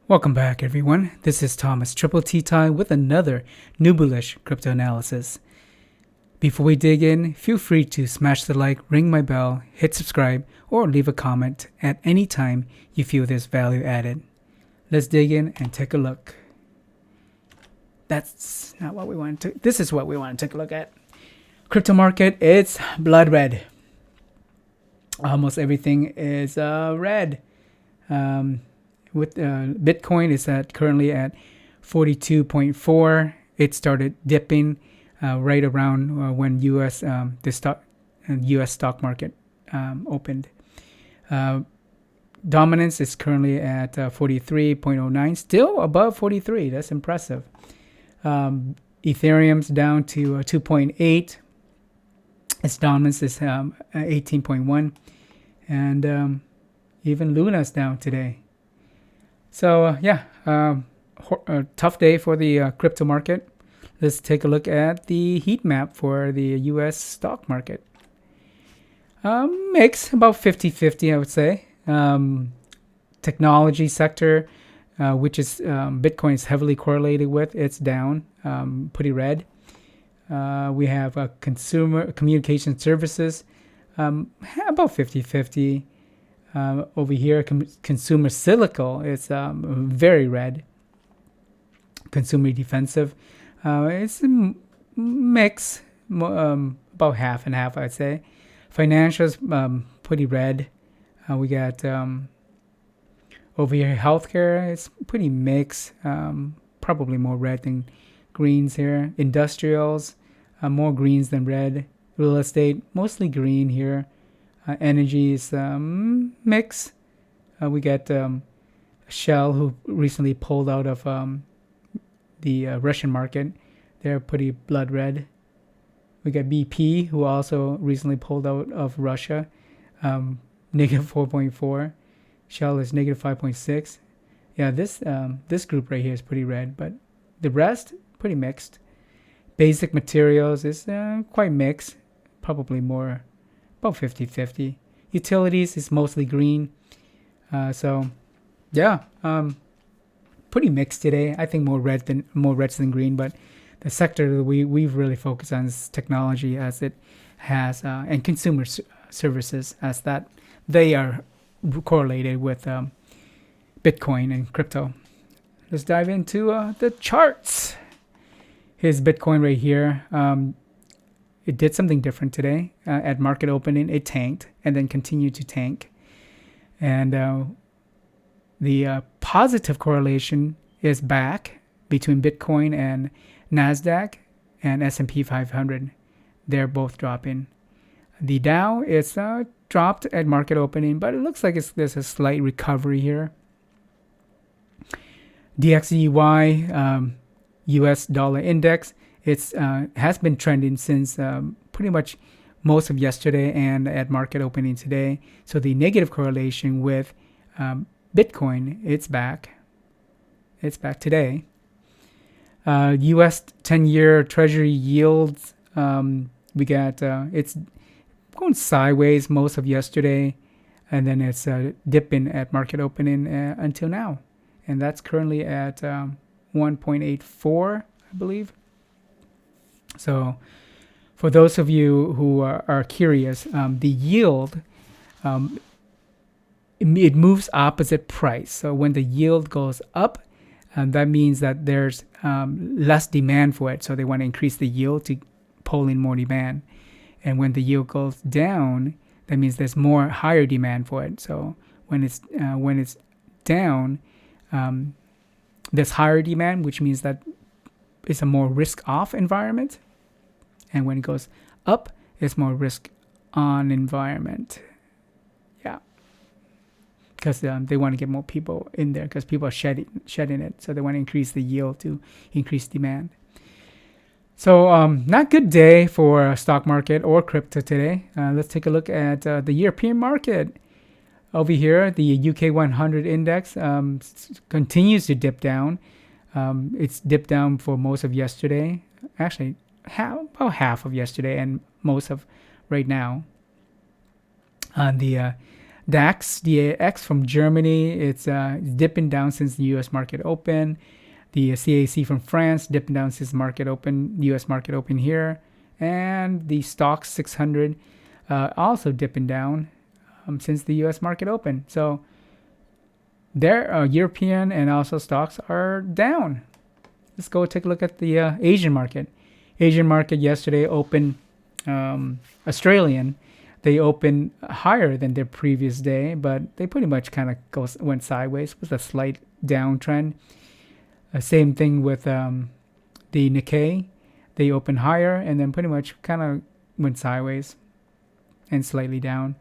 Welcome back, everyone. This is Thomas Triple T Tie with another new bullish crypto analysis. Before we dig in, feel free to smash the like, ring my bell, hit subscribe, or leave a comment at any time you feel there's value added. Let's dig in and take a look. That's not what we want to. This is what we want to take a look at. Crypto market, it's blood red. Almost everything is red. With Bitcoin is currently at 42.4. It started dipping right around when U.S. stock market opened. Dominance is currently at 43.09, still above 43. That's impressive. Ethereum's down to 2.8. Its dominance is 18.1, and even Luna's down today. So a tough day for the crypto market. Let's take a look at the heat map for the U.S. stock market. Mix, about 50-50, I would say. Technology sector, which is Bitcoin is heavily correlated with, it's down, pretty red. We have consumer communication services, about 50-50. Over here, consumer cyclical is very red. Consumer defensive, it's a mix, about half and half, I'd say. Financials, pretty red. We got over here, healthcare, it's pretty mixed, probably more red than greens here. Industrials, more greens than red. Real estate, mostly green here. Energy is mix. We got Shell, who recently pulled out of the Russian market. They're pretty blood red. We got BP, who also recently pulled out of Russia, negative 4.4. Shell is negative 5.6. Yeah, this group right here is pretty red, but the rest pretty mixed. Basic materials is quite mixed, probably more. About 50-50. Utilities is mostly green. Pretty mixed today. I think more reds than green, but the sector that we've really focused on is technology, as it has, and consumer services, as that they are correlated with Bitcoin and crypto. Let's dive into the charts. Here's Bitcoin right here. It did something different today. At market opening, it tanked and then continued to tank. And the positive correlation is back between Bitcoin and NASDAQ and S&P 500. They're both dropping. The Dow is dropped at market opening, but it looks like there's a slight recovery here. DXY, US dollar index, it's has been trending since pretty much most of yesterday and at market opening today. So the negative correlation with Bitcoin, it's back. It's back today. U.S. 10-year Treasury yields, we got it's going sideways most of yesterday, and then it's dipping at market opening until now, and that's currently at 1.84, I believe. So for those of you who are curious, the yield, it moves opposite price. So when the yield goes up, that means that there's less demand for it. So they want to increase the yield to pull in more demand. And when the yield goes down, that means there's more higher demand for it. So when it's down, there's higher demand, which means that it's a more risk-off environment. And when it goes up, it's more risk-on environment. Yeah. Because they want to get more people in there because people are shedding it. So they want to increase the yield to increase demand. So not good day for stock market or crypto today. Let's take a look at the European market. Over here, the UK 100 index continues to dip down. It's dipped down for most of yesterday. Actually, about half of yesterday and most of right now. On the DAX, DAX from Germany, it's dipping down since the U.S. market open. The CAC from France dipping down since market open, U.S. market open here. And the Stoxx 600 also dipping down since the U.S. market open. So their European and also stocks are down. Let's go take a look at the Asian market. Asian market yesterday opened Australian. They opened higher than their previous day, but they pretty much kind of went sideways. It was a slight downtrend. Same thing with the Nikkei. They opened higher and then pretty much kind of went sideways and slightly down.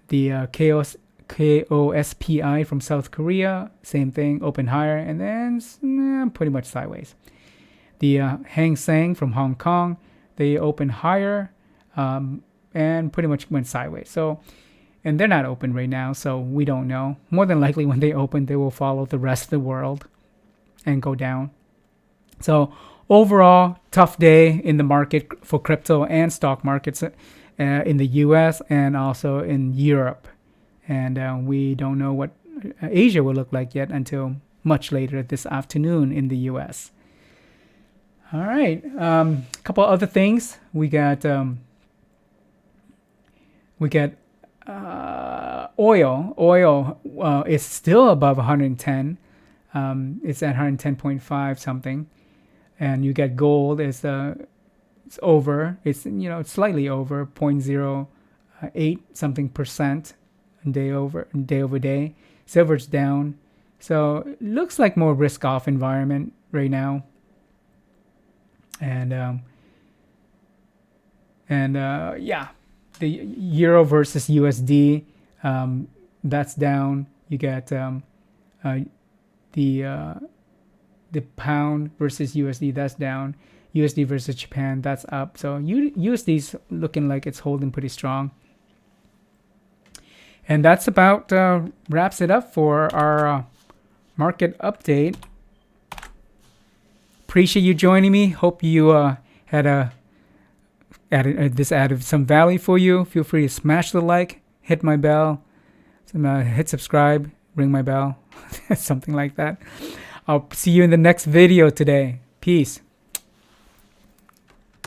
The KOSPI from South Korea, same thing, opened higher and then pretty much sideways. The Hang Seng from Hong Kong, they opened higher and pretty much went sideways. So, and they're not open right now, so we don't know. More than likely when they open, they will follow the rest of the world and go down. So overall, tough day in the market for crypto and stock markets in the US and also in Europe. And we don't know what Asia will look like yet until much later this afternoon in the US. All right, a couple other things. We got oil. Oil is still above 110. It's at 110.5 something, and you get gold is it's over. It's it's slightly over 0.08 something percent day over day. Silver's down, so it looks like more risk off environment right now. And yeah, the euro versus USD, that's down. You get the pound versus USD, that's down. USD versus Japan, that's up. So USD's looking like it's holding pretty strong. And that's about wraps it up for our market update. Appreciate you joining me. Hope you had this added some value for you. Feel free to smash the like, hit my bell, hit subscribe, ring my bell, something like that. I'll see you in the next video today. Peace.